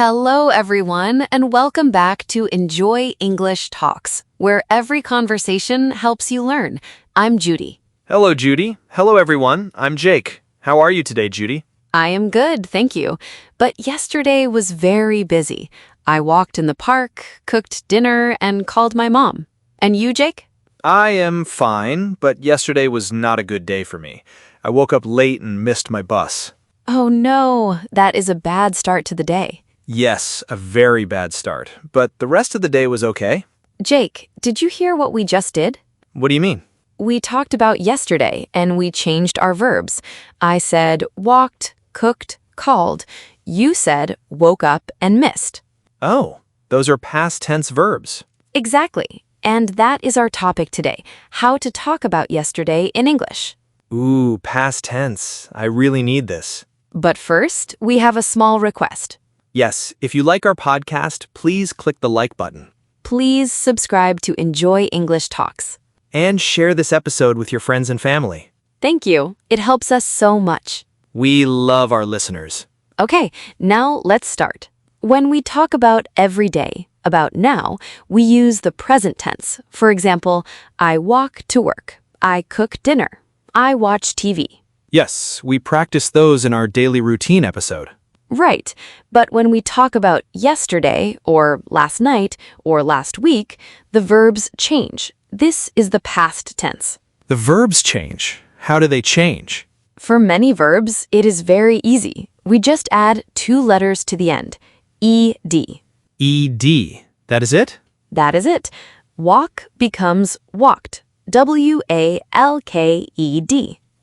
Hello, everyone, and welcome back to Enjoy English Talks, where every conversation helps you learn. I'm Judy. Hello, Judy. Hello, everyone. I'm Jake. How are you today, Judy? I am good, thank you. But yesterday was very busy. I walked in the park, cooked dinner, and called my mom. And you, Jake? I am fine, but yesterday was not a good day for me. I woke up late and missed my bus. Oh no, that is a bad start to the day. Yes, a very bad start, but the rest of the day was okay. Jake, did you hear what we just did? What do you mean? We talked about yesterday, and we changed our verbs. I said walked, cooked, called. You said woke up and missed. Oh, those are past tense verbs. Exactly. And that is our topic today, how to talk about yesterday in English. Ooh, past tense. I really need this. But first, we have a small request. Yes, if you like our podcast, please click the like button. Please subscribe to Enjoy English Talks. And share this episode with your friends and family. Thank you. It helps us so much. We love our listeners. Okay, now let's start. When we talk about every day, about now, we use the present tense. For example, I walk to work. I cook dinner. I watch TV. Yes, we practice those in our daily routine episode. Right, but when we talk about yesterday, or last night, or last week, the verbs change. This is the past tense. The verbs change. How do they change? For many verbs, it is very easy. We just add 2 letters to the end. ed. ED. That is it? That is it. Walk becomes walked. WALKED.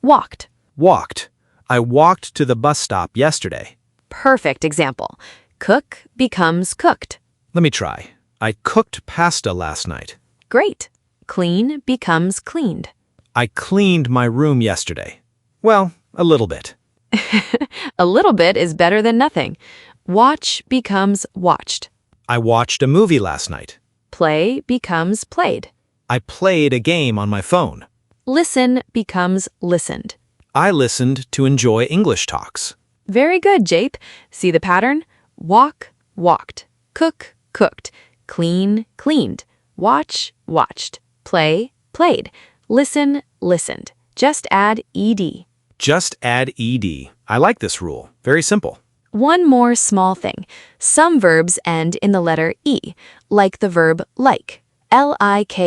Walked. Walked. I walked to the bus stop yesterday. Perfect example. Cook becomes cooked. Let me try. I cooked pasta last night. Great. Clean becomes cleaned. I cleaned my room yesterday. Well, a little bit. A little bit is better than nothing. Watch becomes watched. I watched a movie last night. Play becomes played. I played a game on my phone. Listen becomes listened. I listened to Enjoy English Talks. Very good, Jake. See the pattern? Walk, walked. Cook, cooked. Clean, cleaned. Watch, watched. Play, played. Listen, listened. Just add ed. Just add ED. I like this rule. Very simple. One more small thing. Some verbs end in the letter E, like the verb like. Like.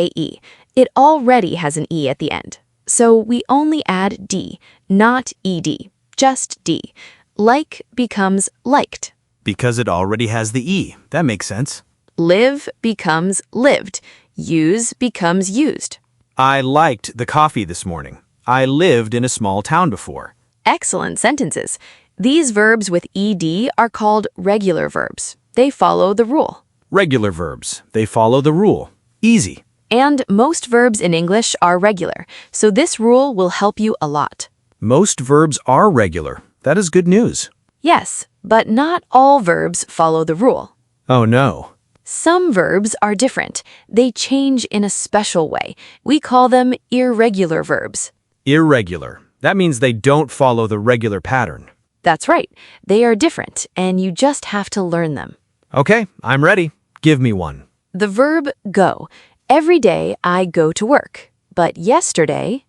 It already has an E at the end. So we only add D, not ed. Just D. Like becomes liked. Because it already has the E. That makes sense. Live becomes lived. Use becomes used. I liked the coffee this morning. I lived in a small town before. Excellent sentences. These verbs with ed are called regular verbs. They follow the rule. Regular verbs. They follow the rule. Easy. And most verbs in English are regular, so this rule will help you a lot. Most verbs are regular. That is good news. Yes, but not all verbs follow the rule. Oh no. Some verbs are different. They change in a special way. We call them irregular verbs. Irregular. That means they don't follow the regular pattern. That's right. They are different, and you just have to learn them. Okay, I'm ready. Give me one. The verb go. Every day I go to work. But yesterday...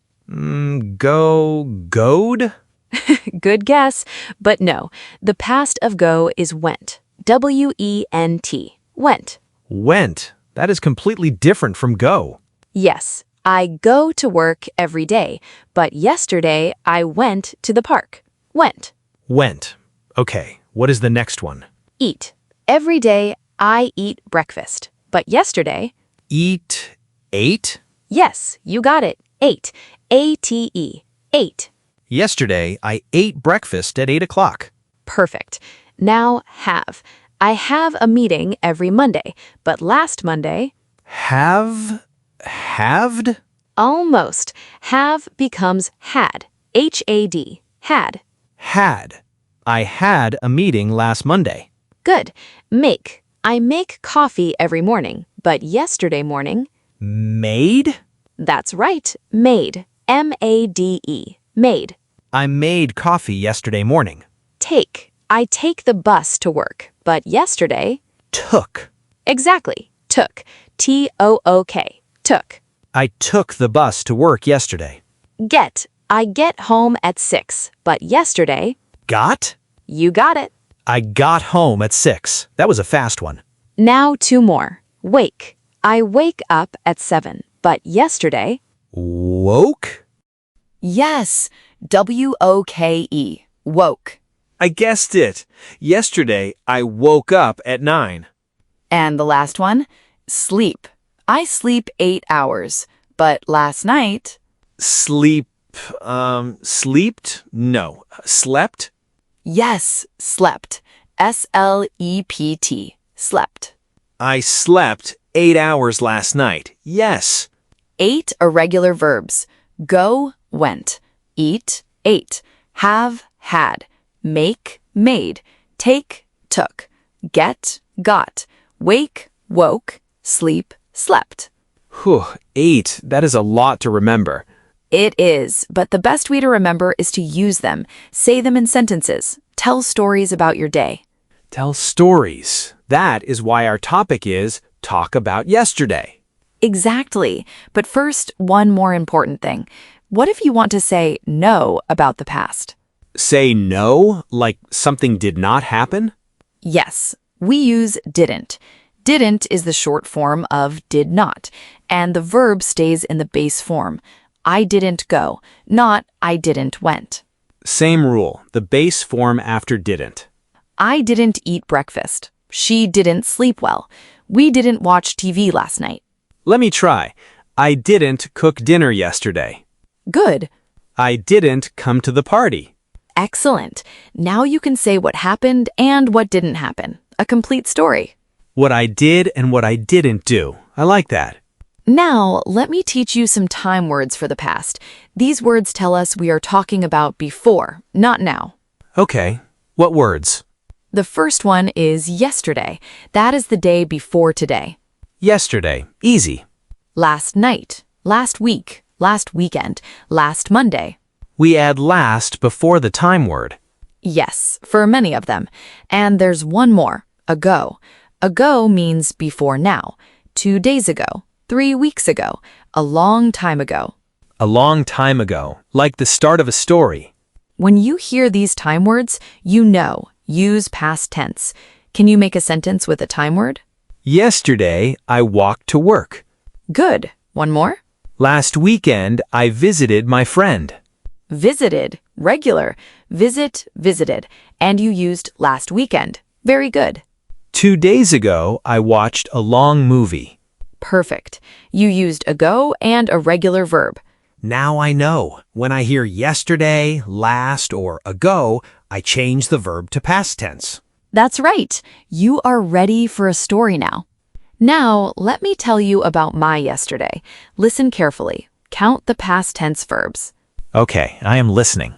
Goed? Good guess, but no. The past of go is went. W-E-N-T. Went. Went. That is completely different from go. Yes, I go to work every day, but yesterday I went to the park. Went. Went. Okay, what is the next one? Eat. Every day I eat breakfast, but yesterday... Ate? Yes, you got it. Ate. A-T-E. Ate. Yesterday, I ate breakfast at 8 o'clock. Perfect. Now have. I have a meeting every Monday, but last Monday... Halved? Almost. Have becomes had. H-A-D. Had. Had. I had a meeting last Monday. Good. Make. I make coffee every morning, but yesterday morning... Made? That's right. Made. M-A-D-E. Made. I made coffee yesterday morning. Take. I take the bus to work, but yesterday... Took. Exactly. Took. T-O-O-K. Took. I took the bus to work yesterday. Get. I get home at 6, but yesterday... Got? You got it. I got home at 6. That was a fast one. Now 2 more. Wake. I wake up at 7, but yesterday... Woke? Yes, W-O-K-E, woke. I guessed it. Yesterday, I woke up at 9. And the last one, sleep. I sleep 8 hours, but last night... Sleeped? No. Slept? Yes, slept. S-L-E-P-T, slept. I slept 8 hours last night. Yes. 8 irregular verbs. Go, went. Eat, ate. Have, had. Make, made. Take, took. Get, got. Wake, woke. Sleep, slept. Whew, 8. That is a lot to remember. It is, but the best way to remember is to use them. Say them in sentences. Tell stories about your day. Tell stories. That is why our topic is talk about yesterday. Exactly. But first, one more important thing. What if you want to say no about the past? Say no, like something did not happen? Yes, we use didn't. Didn't is the short form of did not, and the verb stays in the base form. I didn't go, not I didn't went. Same rule, the base form after didn't. I didn't eat breakfast. She didn't sleep well. We didn't watch TV last night. Let me try. I didn't cook dinner yesterday. Good. I didn't come to the party. Excellent. Now you can say what happened and what didn't happen. A complete story. What I did and what I didn't do. I like that. Now, let me teach you some time words for the past. These words tell us we are talking about before, not now. Okay. What words? The first one is yesterday. That is the day before today. Yesterday. Easy. Last night, last week, last weekend, last Monday. We add last before the time word. Yes, for many of them. And there's one more, ago. Ago means before now. 2 days ago, 3 weeks ago, a long time ago. A long time ago, like the start of a story. When you hear these time words, you know, use past tense. Can you make a sentence with a time word? Yesterday, I walked to work. Good. One more? Last weekend, I visited my friend. Visited, regular. Visit, visited. And you used last weekend. Very good. 2 days ago, I watched a long movie. Perfect. You used ago and a regular verb. Now I know. When I hear yesterday, last, or ago, I change the verb to past tense. That's right. You are ready for a story now. Now, let me tell you about my yesterday. Listen carefully. Count the past tense verbs. Okay, I am listening.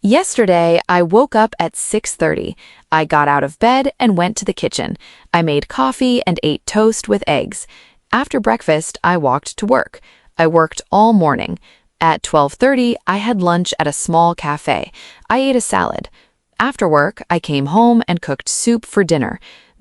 Yesterday, I woke up at 6:30. I got out of bed and went to the kitchen. I made coffee and ate toast with eggs. After breakfast, I walked to work. I worked all morning. At 12:30, I had lunch at a small cafe. I ate a salad. After work, I came home and cooked soup for dinner.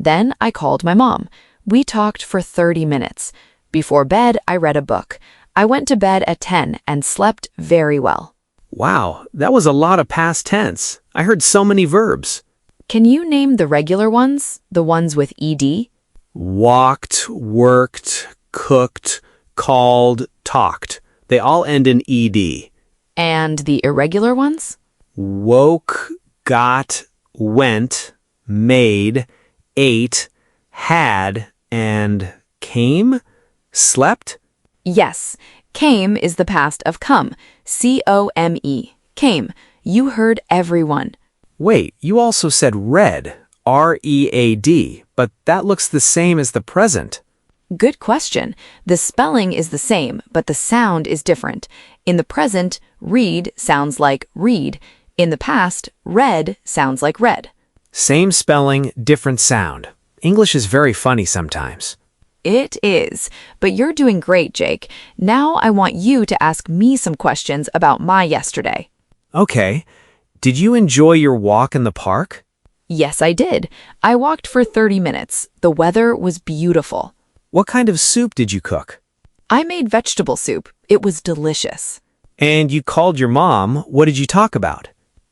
Then I called my mom. We talked for 30 minutes. Before bed, I read a book. I went to bed at 10 and slept very well. Wow, that was a lot of past tense. I heard so many verbs. Can you name the regular ones, the ones with ed? Walked, worked, cooked, called, talked. They all end in ed. And the irregular ones? Woke, got, went, made, ate, had, and came? Slept? Yes, came is the past of come. C-O-M-E. Came. You heard everyone. Wait, you also said read, R-E-A-D, but that looks the same as the present. Good question. The spelling is the same, but the sound is different. In the present, read sounds like read. In the past, read sounds like read. Same spelling, different sound. English is very funny sometimes. It is. But you're doing great, Jake. Now I want you to ask me some questions about my yesterday. Okay. Did you enjoy your walk in the park? Yes, I did. I walked for 30 minutes. The weather was beautiful. What kind of soup did you cook? I made vegetable soup. It was delicious. And you called your mom. What did you talk about?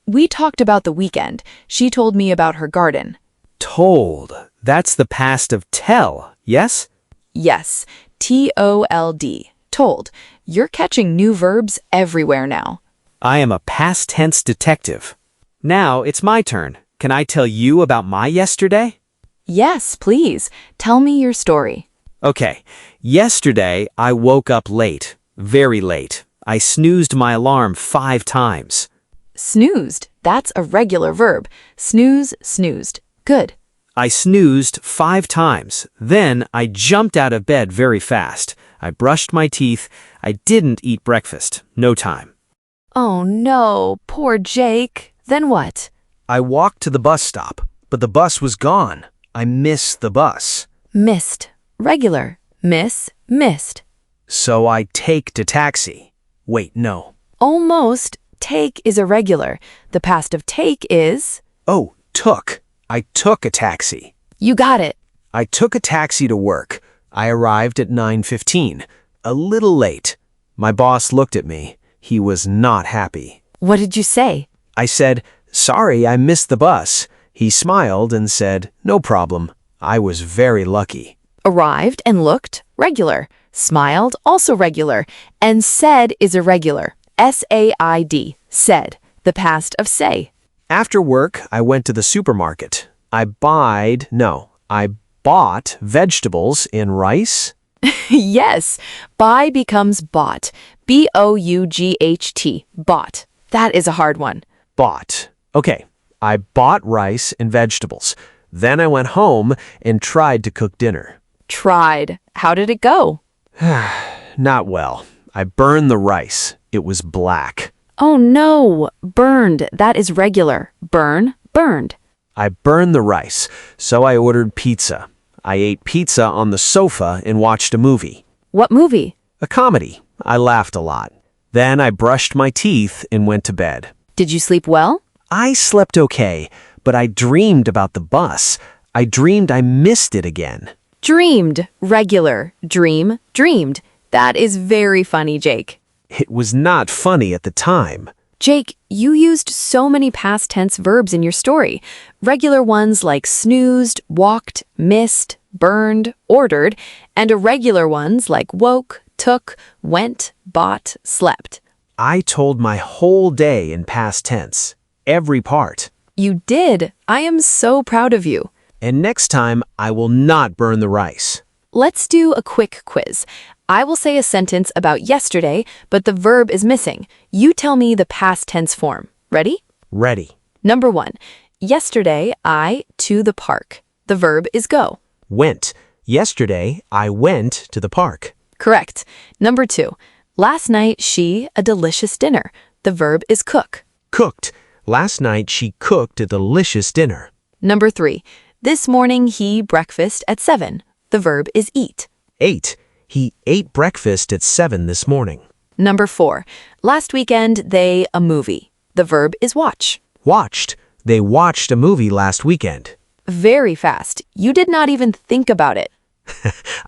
We talked about the weekend. She told me about her garden. Told. That's the past of tell, yes? Yes, T-O-L-D. Told. You're catching new verbs everywhere now. I am a past tense detective. Now it's my turn. Can I tell you about my yesterday? Yes, please. Tell me your story. Okay. Yesterday, I woke up late. Very late. I snoozed my alarm 5 times. Snoozed. That's a regular verb. Snooze, snoozed. Good. I snoozed 5 times. Then I jumped out of bed very fast. I brushed my teeth. I didn't eat breakfast. No time. Oh no, poor Jake. Then what? I walked to the bus stop, but the bus was gone. I missed the bus. Missed. Regular. Miss, missed. So I taked a taxi. Wait, no. Almost. Take is irregular. The past of take is... Oh, took. I took a taxi. You got it. I took a taxi to work. I arrived at 9:15. A little late. My boss looked at me. He was not happy. What did you say? I said, "Sorry, I missed the bus." He smiled and said, "No problem." I was very lucky. Arrived and looked, regular. Smiled, also regular. And said is irregular. S-A-I-D, said. The past of say. After work, I went to the supermarket. I bought vegetables in rice. Yes, buy becomes bought. B-O-U-G-H-T, bought. That is a hard one. Bought. Okay, I bought rice and vegetables. Then I went home and tried to cook dinner. Tried. How did it go? Not well. I burned the rice. It was black. Oh no, burned. That is regular. Burn, burned. I burned the rice, so I ordered pizza. I ate pizza on the sofa and watched a movie. What movie? A comedy. I laughed a lot. Then I brushed my teeth and went to bed. Did you sleep well? I slept okay, but I dreamed about the bus. I dreamed I missed it again. Dreamed. Regular. Dream. Dreamed. That is very funny, Jake. It was not funny at the time. Jake, you used so many past tense verbs in your story. Regular ones like snoozed, walked, missed, burned, ordered, and irregular ones like woke, took, went, bought, slept. I told my whole day in past tense. Every part. You did. I am so proud of you. And next time, I will not burn the rice. Let's do a quick quiz. I will say a sentence about yesterday, but the verb is missing. You tell me the past tense form. Ready? Ready. Number 1. Yesterday, I to the park. The verb is go. Went. Yesterday, I went to the park. Correct. Number 2. Last night, she a delicious dinner. The verb is cook. Cooked. Last night, she cooked a delicious dinner. Number 3. This morning, he breakfast at 7. The verb is eat. Ate. He ate breakfast at 7 this morning. Number 4. Last weekend, they a movie. The verb is watch. Watched. They watched a movie last weekend. Very fast. You did not even think about it.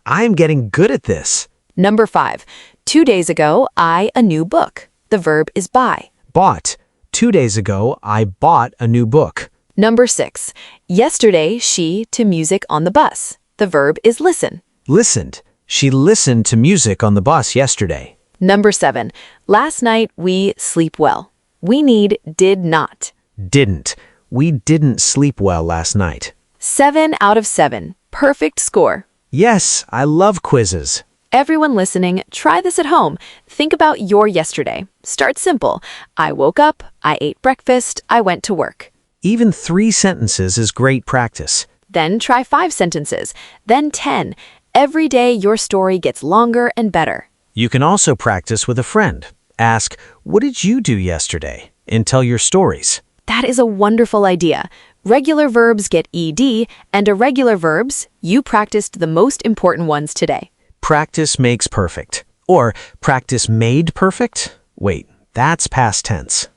I'm getting good at this. Number 5. 2 days ago, I a new book. The verb is buy. Bought. 2 days ago, I bought a new book. Number 6. Yesterday, she to music on the bus. The verb is listen. Listened. She listened to music on the bus yesterday. Number 7. Last night, we sleep well. We need did not. Didn't. We didn't sleep well last night. 7 out of 7. Perfect score. Yes, I love quizzes. Everyone listening, try this at home. Think about your yesterday. Start simple. I woke up, I ate breakfast, I went to work. Even 3 sentences is great practice. Then try 5 sentences, then 10. Every day your story gets longer and better. You can also practice with a friend. Ask, "What did you do yesterday?" and tell your stories. That is a wonderful idea. Regular verbs get ed, and irregular verbs, you practiced the most important ones today. Practice makes perfect. Or practice made perfect? Wait, that's past tense.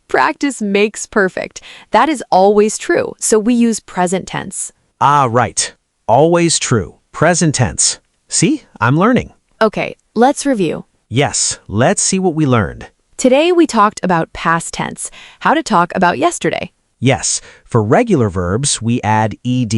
Practice makes perfect. That is always true, so we use present tense. Ah, right. Always true. Present tense. See, I'm learning. Okay, let's review. Yes, let's see what we learned. Today we talked about past tense, how to talk about yesterday. Yes, for regular verbs, we add ed.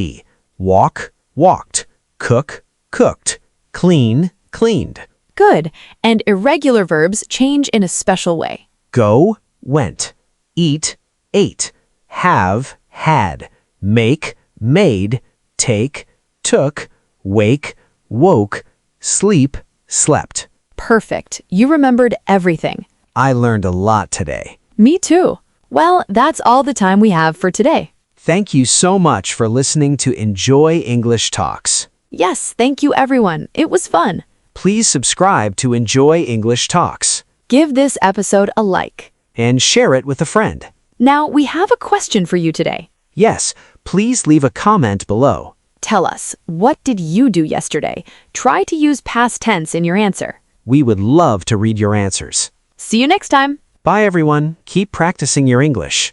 Walk, walked. Cook, cooked. Clean, cleaned. Good. And irregular verbs change in a special way. Go, went. Eat, ate. Have, had. Make, made. Take, took. Wake, woke. Sleep, slept. Perfect. You remembered everything. I learned a lot today. Me too. Well, that's all the time we have for today. Thank you so much for listening to Enjoy English Talks. Yes, thank you everyone. It was fun. Please subscribe to Enjoy English Talks Give this episode a like. and share it with a friend. Now, we have a question for you today. Yes, please leave a comment below. Tell us, what did you do yesterday? Try to use past tense in your answer. We would love to read your answers. See you next time. Bye everyone. Keep practicing your English.